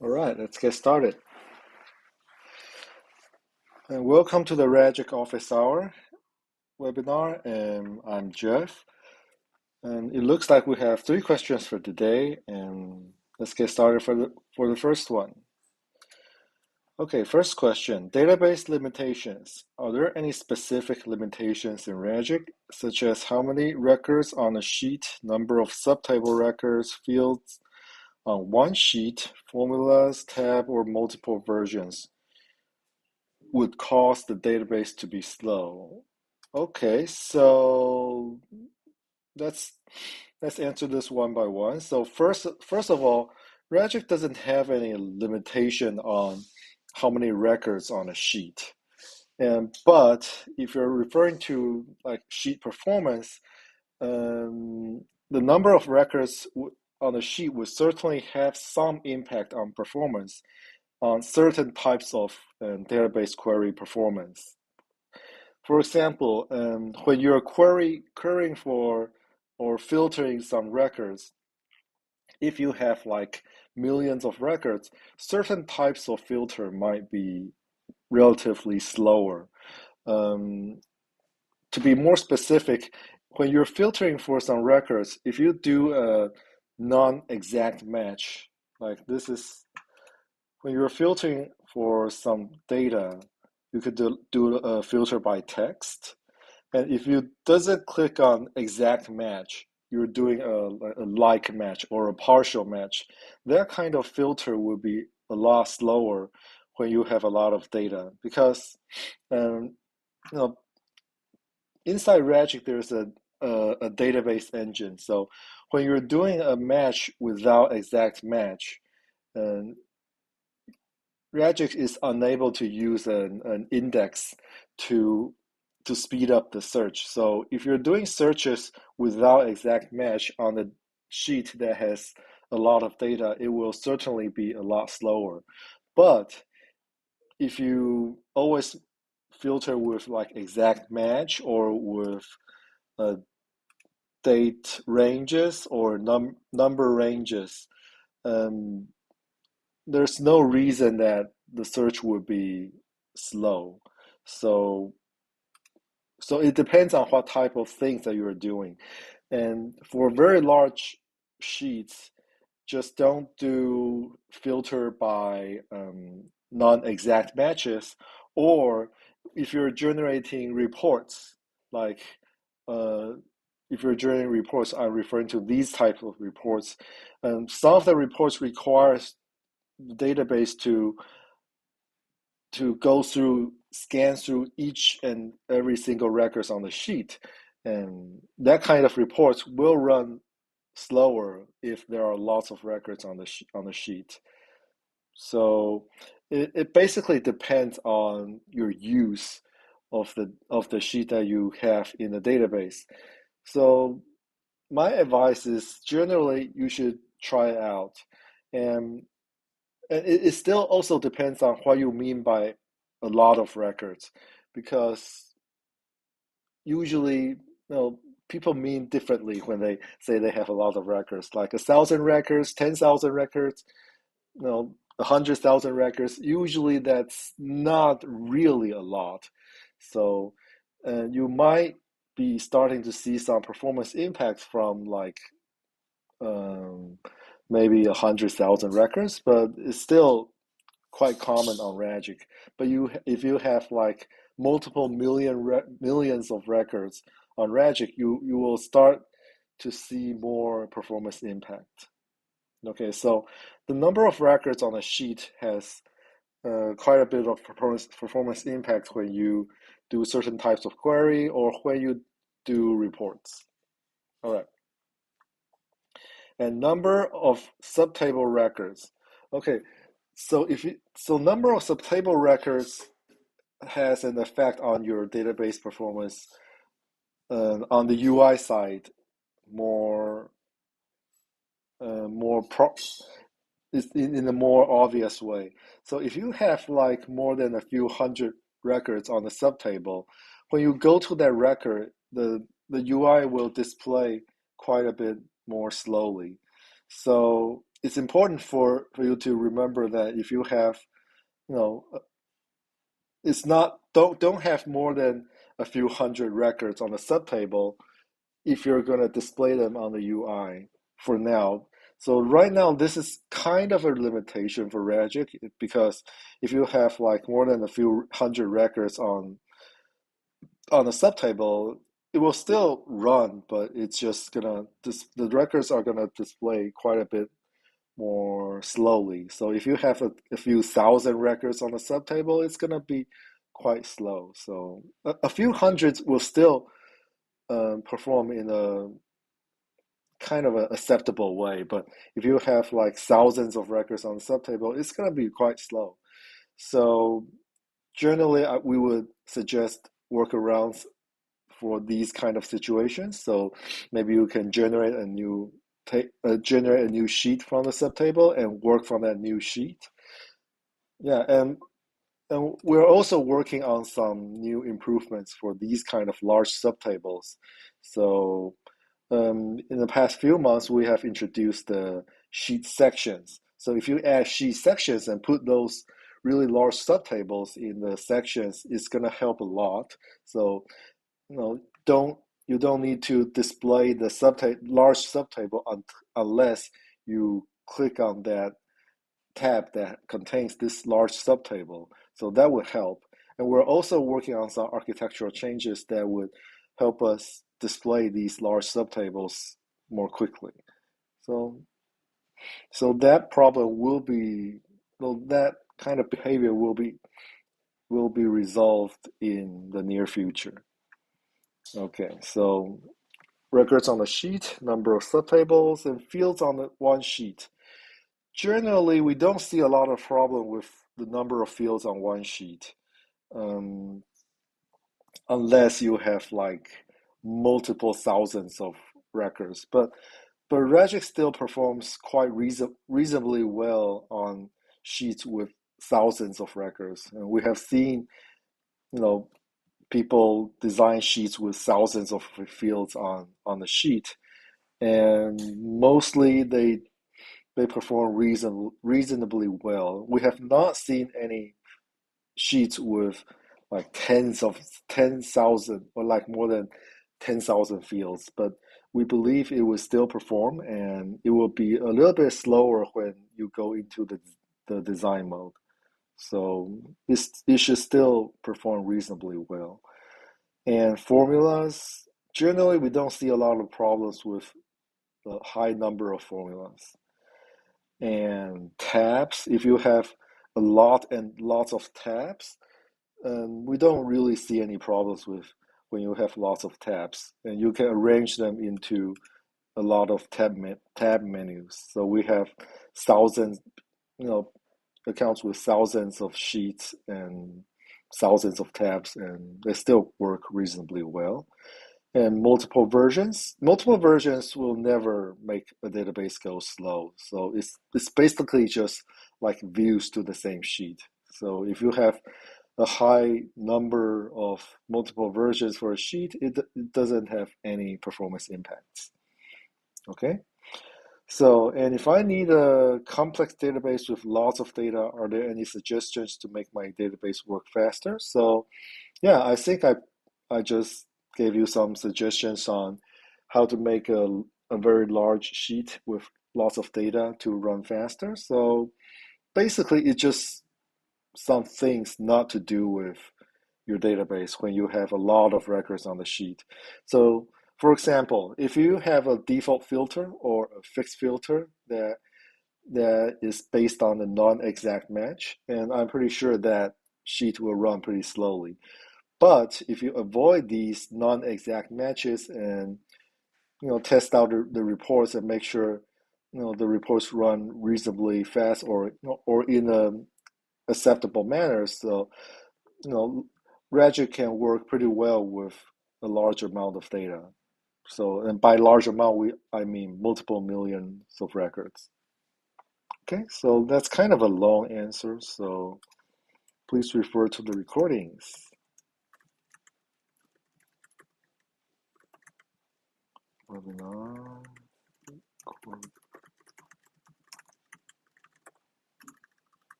All right, let's get started. And welcome to the Ragic Office Hour webinar. And I'm Jeff. And it looks like we have three questions for today. And let's get started for the first one. Okay, first question: database limitations. Are there any specific limitations in Ragic, such as how many records on a sheet, number of subtable records, fields on one sheet, formulas, tab, or multiple versions would cause the database to be slow? Okay, so let's let's answer this one by one. So first of all, Ragic doesn't have any limitation on how many records on a sheet. And but if you're referring to like sheet performance, the number of records on a sheet would certainly have some impact on performance on certain types of database query performance. For example, when you're querying for or filtering some records, if you have like millions of records, certain types of filter might be relatively slower. Um, to be more specific, when you're filtering for some records, if you do a non-exact match, like this is when you're filtering for some data, you could do a filter by text. And if you doesn't click on exact match, you're doing a like match or a partial match. That kind of filter will be a lot slower when you have a lot of data because um, you know inside Ragic there's a database engine. So when you're doing a match without exact match, um, Ragic is unable to use an index to to speed up the search. So if you're doing searches without exact match on a sheet that has a lot of data, it will certainly be a lot slower. But if you always filter with like exact match or with uh, date ranges or number ranges, um, there's no reason that the search would be slow. So so it depends on what type of things that you're doing. And for very large sheets, just don't do filter by non-exact matches, or if you're generating reports, like uh, if you're generating reports, I'm referring to these type of reports. Some of the reports requires the database to go through, scan through each and every single records on the sheet. And that kind of reports will run slower if there are lots of records on the sheet. So it basically depends on your use of the sheet that you have in the database. So my advice is generally you should try it out. And it still also depends on what you mean by a lot of records, because usually, people mean differently when they say they have a lot of records, like 1,000 records, 10,000 records, 100,000 records. Usually, that's not really a lot. So, you might be starting to see some performance impacts from like um, maybe 100,000 records, but it's still quite common on Ragic. But if you have like multiple millions of records on Ragic, you will start to see more performance impact. Okay, so the number of records on a sheet has quite a bit of performance impact when you do certain types of query or when you do reports. All right, and number of subtable records. Okay, so number of subtable records has an effect on your database performance on the UI side more more pro is in a more obvious way. So if you have like more than a few hundred records on the subtable, when you go to that record, the UI will display quite a bit more slowly. So it's important for you to remember that if you have, you know, it's not don't have more than a few hundred records on the subtable if you're going to display them on the UI for now. So right now, this is kind of a limitation for Ragic because if you have like more than a few hundred records on a subtable, it will still run, but it's just gonna the records are gonna display quite a bit more slowly. So if you have a few thousand records on a subtable, it's gonna be quite slow. So a few hundreds will still perform in a kind of a acceptable way, but if you have like thousands of records on the subtable, it's gonna be quite slow. So generally, we would suggest workarounds for these kind of situations. So maybe you can generate a new sheet from the subtable and work from that new sheet. Yeah, and we're also working on some new improvements for these kind of large subtables. So in the past few months, we have introduced the sheet sections. So if you add sheet sections and put those really large subtables in the sections, it's going to help a lot. So you know, you don't need to display the large subtable unless you click on that tab that contains this large subtable. So that would help. And we're also working on some architectural changes that would help us display these large subtables more quickly. So so that problem will be well, that kind of behavior will be resolved in the near future. Okay, so records on the sheet, number of subtables, and fields on the one sheet. Generally, we don't see a lot of problem with the number of fields on one sheet, um, unless you have like multiple thousands of records. But Ragic still performs quite reasonably well on sheets with thousands of records. And we have seen, you know, people design sheets with thousands of fields on the sheet, and mostly they perform reasonably well. We have not seen any sheets with like 10,000 or like more than 10,000 fields, but we believe it will still perform and it will be a little bit slower when you go into the design mode. So it should still perform reasonably well. And formulas, generally, we don't see a lot of problems with the high number of formulas. And tabs, if you have a lot and lots of tabs, we don't really see any problems with when you have lots of tabs, and you can arrange them into a lot of tab menus. So we have thousands, you know, accounts with thousands of sheets and thousands of tabs, and they still work reasonably well. And multiple versions will never make a database go slow. So it's basically just like views to the same sheet. So if you have a high number of multiple versions for a sheet, it doesn't have any performance impacts. Okay. So, and if I need a complex database with lots of data, are there any suggestions to make my database work faster? So, yeah, I just gave you some suggestions on how to make a very large sheet with lots of data to run faster. So basically, it's just some things not to do with your database when you have a lot of records on the sheet. So, for example, if you have a default filter or a fixed filter that is based on a non-exact match, and I'm pretty sure that sheet will run pretty slowly. But if you avoid these non-exact matches and test out the reports and make sure the reports run reasonably fast or in a acceptable manner, so you know Ragic can work pretty well with a large amount of data. So, and by large amount, I mean multiple millions of records. Okay, so that's kind of a long answer. So please refer to the recordings. Webinar.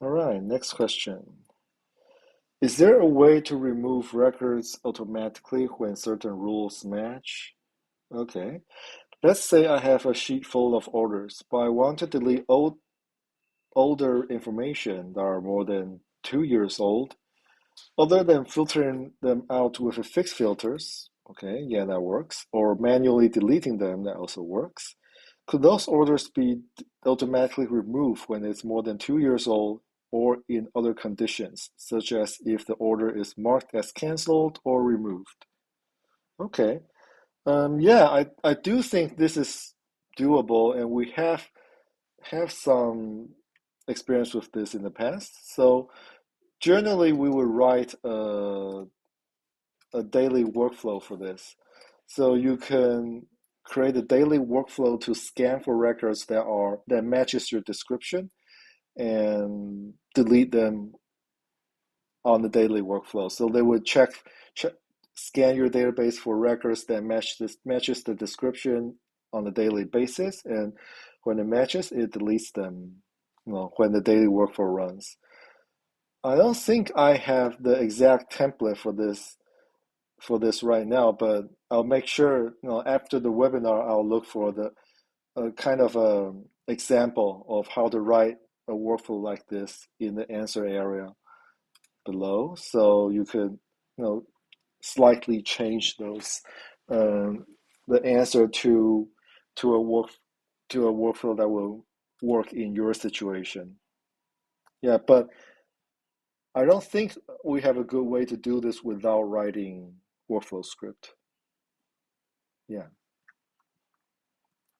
All right, next question. Is there a way to remove records automatically when certain rules match? Okay. Let's say I have a sheet full of orders, but I want to delete older information that are more than 2 years old. Other than filtering them out with a fixed filters, okay, yeah, that works, or manually deleting them, that also works. Could those orders be automatically removed when it's more than 2 years old or in other conditions, such as if the order is marked as canceled or removed? Okay. Yeah, I do think this is doable, and we have some experience with this in the past. So generally, we would write a daily workflow for this. So you can create a daily workflow to scan for records that matches your description and delete them on the daily workflow. So they would check scan your database for records that matches the description on a daily basis, and when it matches, it deletes them, when the daily workflow runs. I don't think I have the exact template for this right now, but I'll make sure, after the webinar, I'll look for the kind of a example of how to write a workflow like this in the answer area below, so you could, slightly change those the answer to a workflow that will work in your situation. Yeah, but I don't think we have a good way to do this without writing workflow script. Yeah.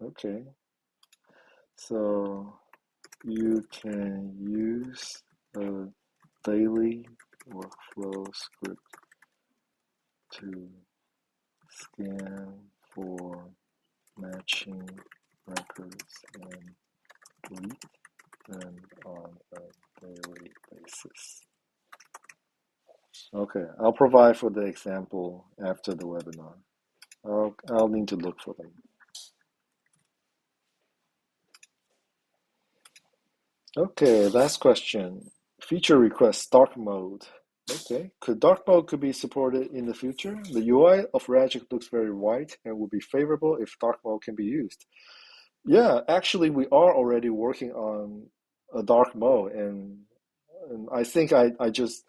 Okay. So you can use a daily workflow script to scan for matching records and delete them on a daily basis. Okay, I'll provide for the example after the webinar. I'll need to look for them. Okay, last question. Feature request dark mode. Okay, could be supported in the future? The UI of Ragic looks very white and would be favorable if dark mode can be used. Yeah, actually, we are already working on a dark mode, and I think I just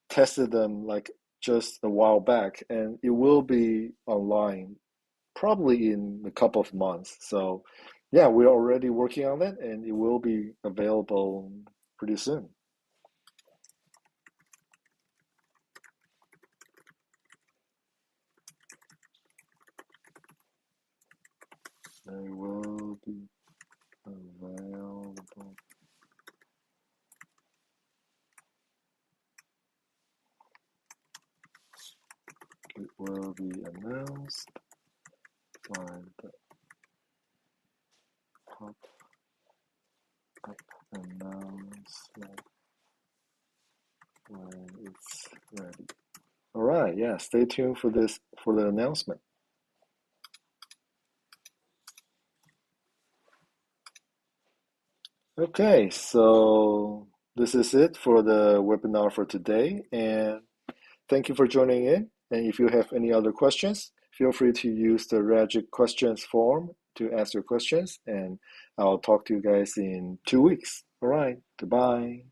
tested them like just a while back, and it will be online probably in a couple of months. So, yeah, we're already working on it, and it will be available pretty soon. It will be available. It will be announced by the pop-up announcement when it's ready. All right, yeah, stay tuned for the announcement. Okay, so this is it for the webinar for today, and thank you for joining in. And if you have any other questions, feel free to use the Ragic questions form to ask your questions, and I'll talk to you guys in 2 weeks. All right, goodbye.